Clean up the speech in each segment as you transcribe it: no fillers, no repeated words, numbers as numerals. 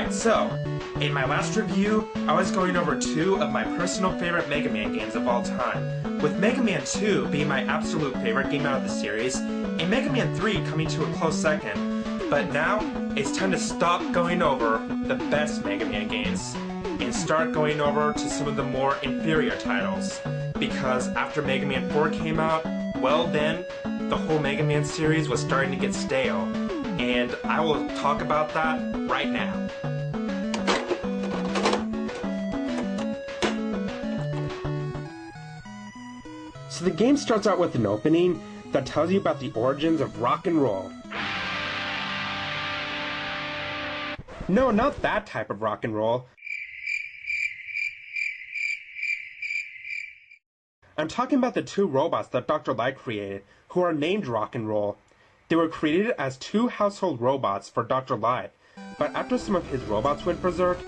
Alright, so, in my last review, I was going over two of my personal favorite Mega Man games of all time, with Mega Man 2 being my absolute favorite game out of the series, and Mega Man 3 coming to a close second. But now, it's time to stop going over the best Mega Man games, and start going over to some of the more inferior titles. Because after Mega Man 4 came out, well then, the whole Mega Man series was starting to get stale. And I will talk about that right now. So the game starts out with an opening that tells you about the origins of rock and roll. No, not that type of rock and roll. I'm talking about the two robots that Dr. Light created, who are named Rock and Roll. They were created as two household robots for Dr. Light, but after some of his robots went berserk,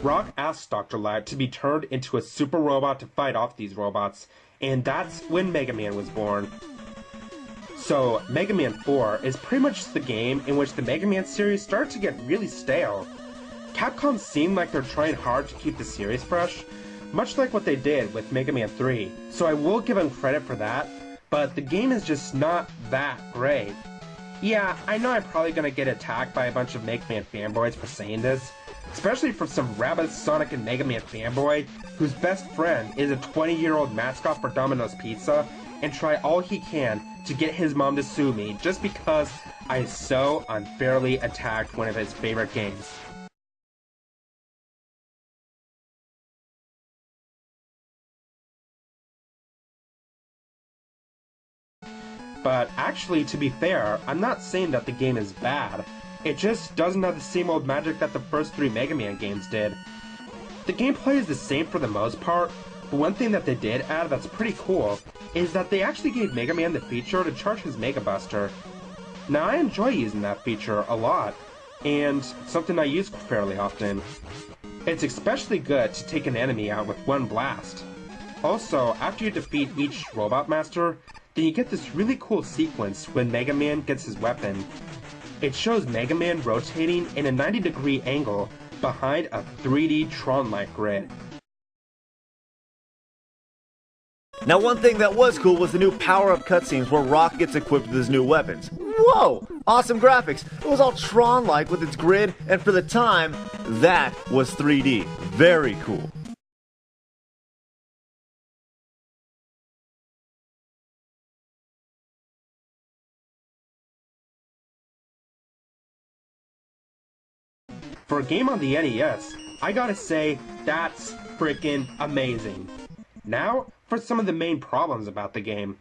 Rock asked Dr. Light to be turned into a super robot to fight off these robots, and that's when Mega Man was born. So, Mega Man 4 is pretty much the game in which the Mega Man series started to get really stale. Capcom seemed like they're trying hard to keep the series fresh, much like what they did with Mega Man 3, so I will give them credit for that, but the game is just not that great. Yeah, I know I'm probably gonna get attacked by a bunch of Mega Man fanboys for saying this, especially from some rabid Sonic and Mega Man fanboy whose best friend is a 20-year-old mascot for Domino's Pizza and try all he can to get his mom to sue me just because I so unfairly attacked one of his favorite games. But actually, to be fair, I'm not saying that the game is bad. It just doesn't have the same old magic that the first three Mega Man games did. The gameplay is the same for the most part, but one thing that they did add that's pretty cool is that they actually gave Mega Man the feature to charge his Mega Buster. Now, I enjoy using that feature a lot, and it's something I use fairly often. It's especially good to take an enemy out with one blast. Also, after you defeat each Robot Master, then you get this really cool sequence when Mega Man gets his weapon. It shows Mega Man rotating in a 90-degree angle behind a 3D Tron-like grid. Now, one thing that was cool was the new power-up cutscenes where Rock gets equipped with his new weapons. Whoa! Awesome graphics! It was all Tron-like with its grid, and for the time, that was 3D. Very cool. For a game on the NES, I gotta say, that's freaking amazing. Now, for some of the main problems about the game.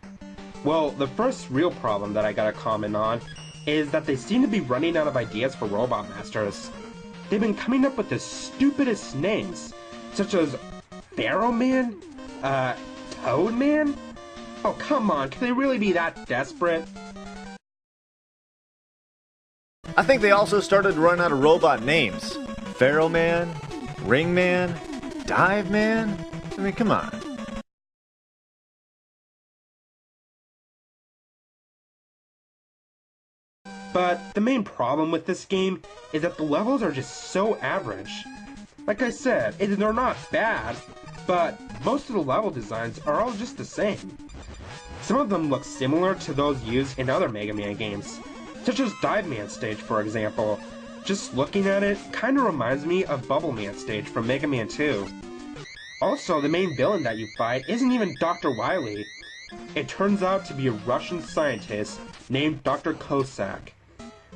Well, the first real problem that I gotta comment on is that they seem to be running out of ideas for Robot Masters. They've been coming up with the stupidest names, such as Pharaoh Man? Toad Man? Oh, come on, can they really be that desperate? I think they also started to run out of robot names. Pharaoh Man, Ring Man, Dive Man? I mean, come on. But the main problem with this game is that the levels are just so average. Like I said, they're not bad, but most of the level designs are all just the same. Some of them look similar to those used in other Mega Man games, such as Dive Man stage, for example. Just looking at it kinda reminds me of Bubble Man stage from Mega Man 2. Also, the main villain that you fight isn't even Dr. Wily. It turns out to be a Russian scientist named Dr. Cossack.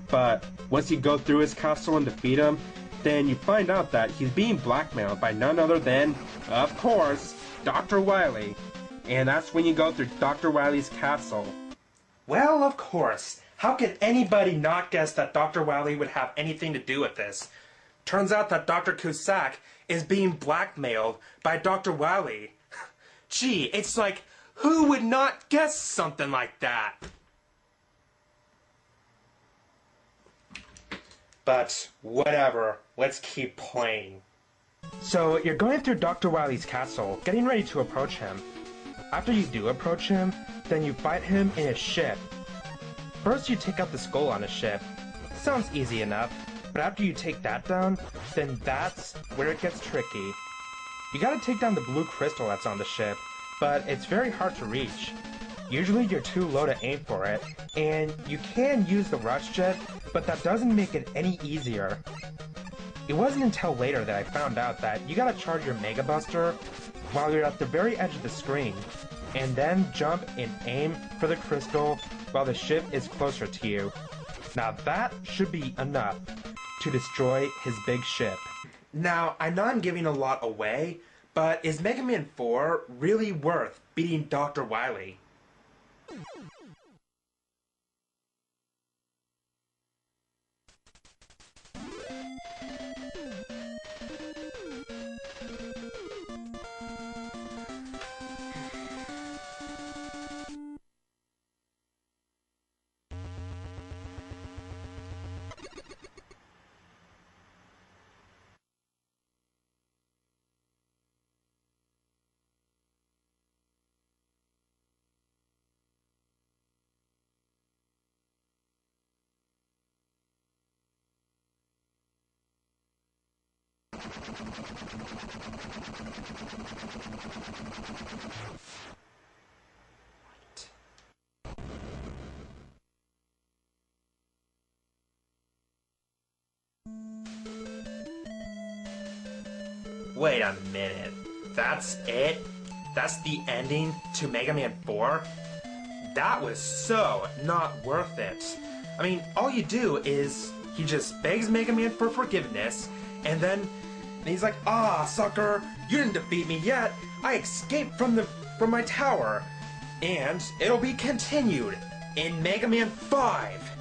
But once you go through his castle and defeat him, then you find out that he's being blackmailed by none other than, of course, Dr. Wily. And that's when you go through Dr. Wily's castle. Well, of course. How could anybody not guess that Dr. Wily would have anything to do with this? Turns out that Dr. Cossack is being blackmailed by Dr. Wily. Gee, it's like, who would not guess something like that? But whatever, let's keep playing. So you're going through Dr. Wily's castle, getting ready to approach him. After you do approach him, then you fight him in his ship. First you take out the skull on his ship. Sounds easy enough. But after you take that down, then that's where it gets tricky. You gotta take down the blue crystal that's on the ship, but it's very hard to reach. Usually you're too low to aim for it, and you can use the rush jet, but that doesn't make it any easier. It wasn't until later that I found out that you gotta charge your Mega Buster while you're at the very edge of the screen, and then jump and aim for the crystal while the ship is closer to you. Now that should be enough to destroy his big ship. Now, I know I'm giving a lot away, but is Mega Man 4 really worth beating Dr. Wily? Wait a minute. That's it? That's the ending to Mega Man 4? That was so not worth it. I mean, all you do is he just begs Mega Man for forgiveness, and then he's like, "Ah, sucker, you didn't defeat me yet. I escaped from my tower." And it'll be continued in Mega Man 5.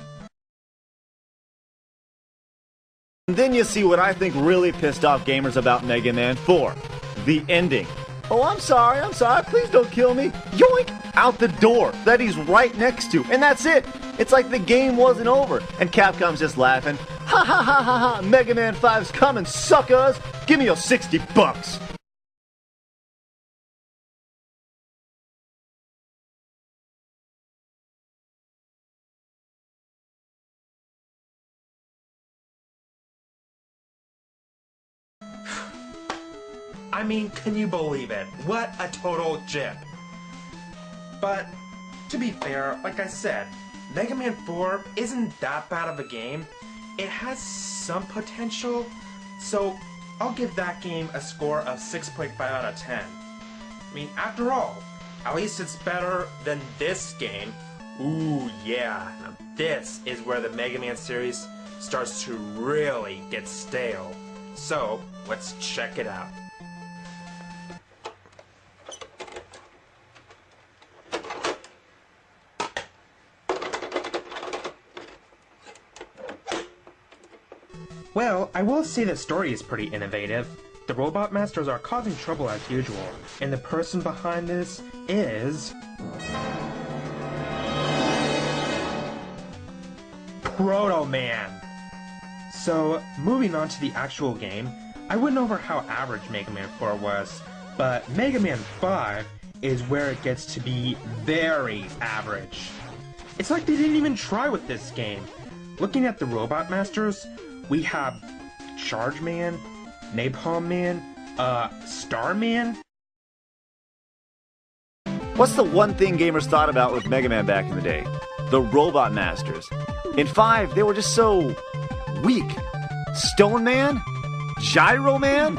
And then you see what I think really pissed off gamers about Mega Man 4. The ending. "Oh, I'm sorry, please don't kill me." Yoink! Out the door that he's right next to, and that's it. It's like the game wasn't over, and Capcom's just laughing. "Ha ha ha ha ha, Mega Man 5's coming, suckers! Give me your $60. I mean, can you believe it? What a total jip. But, to be fair, like I said, Mega Man 4 isn't that bad of a game. It has some potential, so I'll give that game a score of 6.5 out of 10. I mean, after all, at least it's better than this game. Ooh, yeah, now this is where the Mega Man series starts to really get stale. So, let's check it out. Well, I will say the story is pretty innovative. The Robot Masters are causing trouble as usual, and the person behind this is... Proto Man! So, moving on to the actual game, I went over how average Mega Man 4 was, but Mega Man 5 is where it gets to be very average. It's like they didn't even try with this game. Looking at the Robot Masters, we have Charge Man, Napalm Man, Starman. What's the one thing gamers thought about with Mega Man back in the day? The Robot Masters. In 5, they were just so weak. Stone Man? Gyro Man?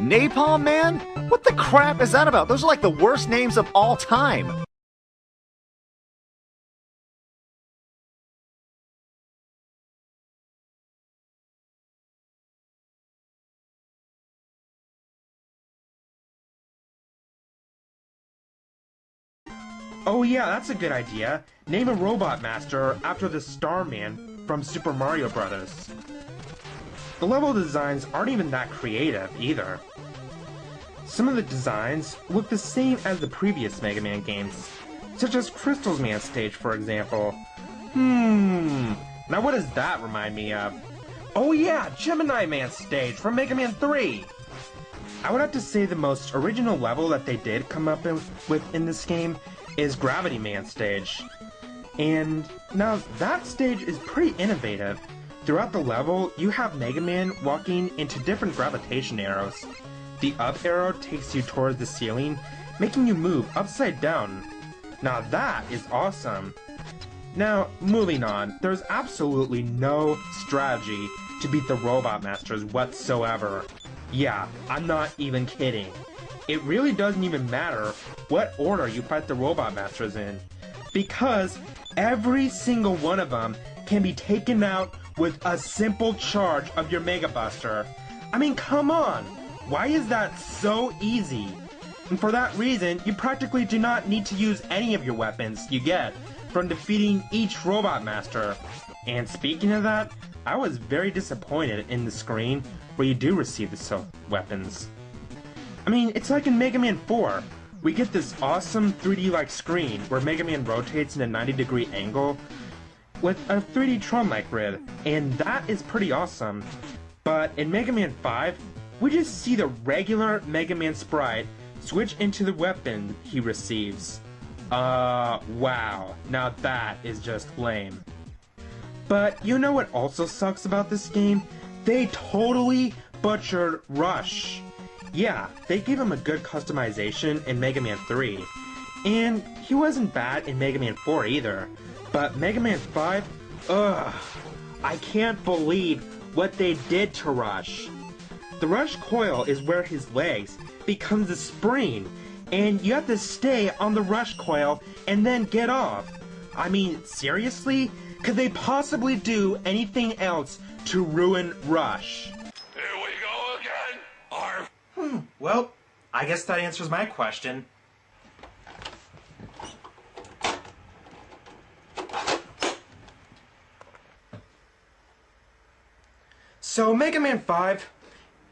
Napalm Man? What the crap is that about? Those are like the worst names of all time. Oh yeah, that's a good idea. Name a Robot Master after the Starman from Super Mario Bros. The level designs aren't even that creative, either. Some of the designs look the same as the previous Mega Man games, such as Crystal's Man stage, for example. Now what does that remind me of? Oh yeah, Gemini Man stage from Mega Man 3! I would have to say the most original level that they did come up with in this game is Gravity Man stage. And now that stage is pretty innovative, Throughout the level, you have Mega Man walking into different gravitation arrows. The up arrow takes you towards the ceiling, making you move upside down. Now that is awesome. Now, moving on, there's absolutely no strategy to beat the Robot Masters whatsoever. Yeah, I'm not even kidding. It really doesn't even matter what order you fight the Robot Masters in, because every single one of them can be taken out with a simple charge of your Mega Buster. I mean, come on! Why is that so easy? And for that reason, you practically do not need to use any of your weapons you get from defeating each Robot Master. And speaking of that, I was very disappointed in the screen where you do receive the weapons. I mean, it's like in Mega Man 4. We get this awesome 3D-like screen where Mega Man rotates in a 90-degree angle with a 3D Tron-like grid, and that is pretty awesome. But in Mega Man 5, we just see the regular Mega Man sprite switch into the weapon he receives. Wow. Now that is just lame. But you know what also sucks about this game? They totally butchered Rush. Yeah, they gave him a good customization in Mega Man 3. And he wasn't bad in Mega Man 4 either. But Mega Man 5? Ugh. I can't believe what they did to Rush. The Rush coil is where his legs becomes a spring, and you have to stay on the Rush coil and then get off. I mean, seriously? Could they possibly do anything else to ruin Rush? Here we go again! Arf! Well, I guess that answers my question. So, Mega Man 5,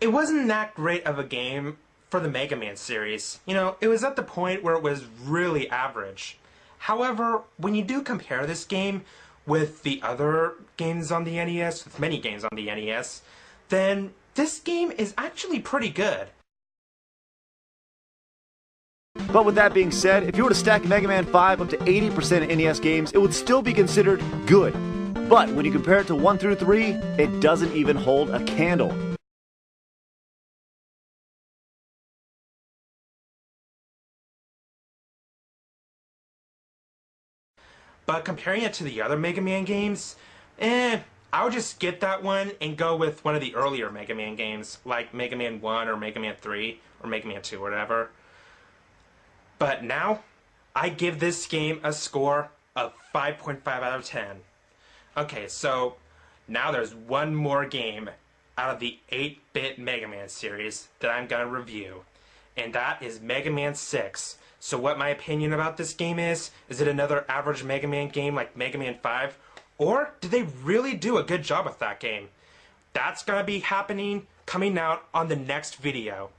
it wasn't that great of a game for the Mega Man series. You know, it was at the point where it was really average. However, when you do compare this game with the other games on the NES, with many games on the NES, then this game is actually pretty good. But with that being said, if you were to stack Mega Man 5 up to 80% of NES games, it would still be considered good. But when you compare it to 1 through 3, it doesn't even hold a candle. But comparing it to the other Mega Man games, I would just skip that one and go with one of the earlier Mega Man games, like Mega Man 1 or Mega Man 3 or Mega Man 2 or whatever. But now, I give this game a score of 5.5 out of 10. Okay, so now there's one more game out of the 8-bit Mega Man series that I'm going to review, and that is Mega Man 6. So what my opinion about this game is it another average Mega Man game like Mega Man 5, or did they really do a good job with that game? That's going to be happening, coming out on the next video.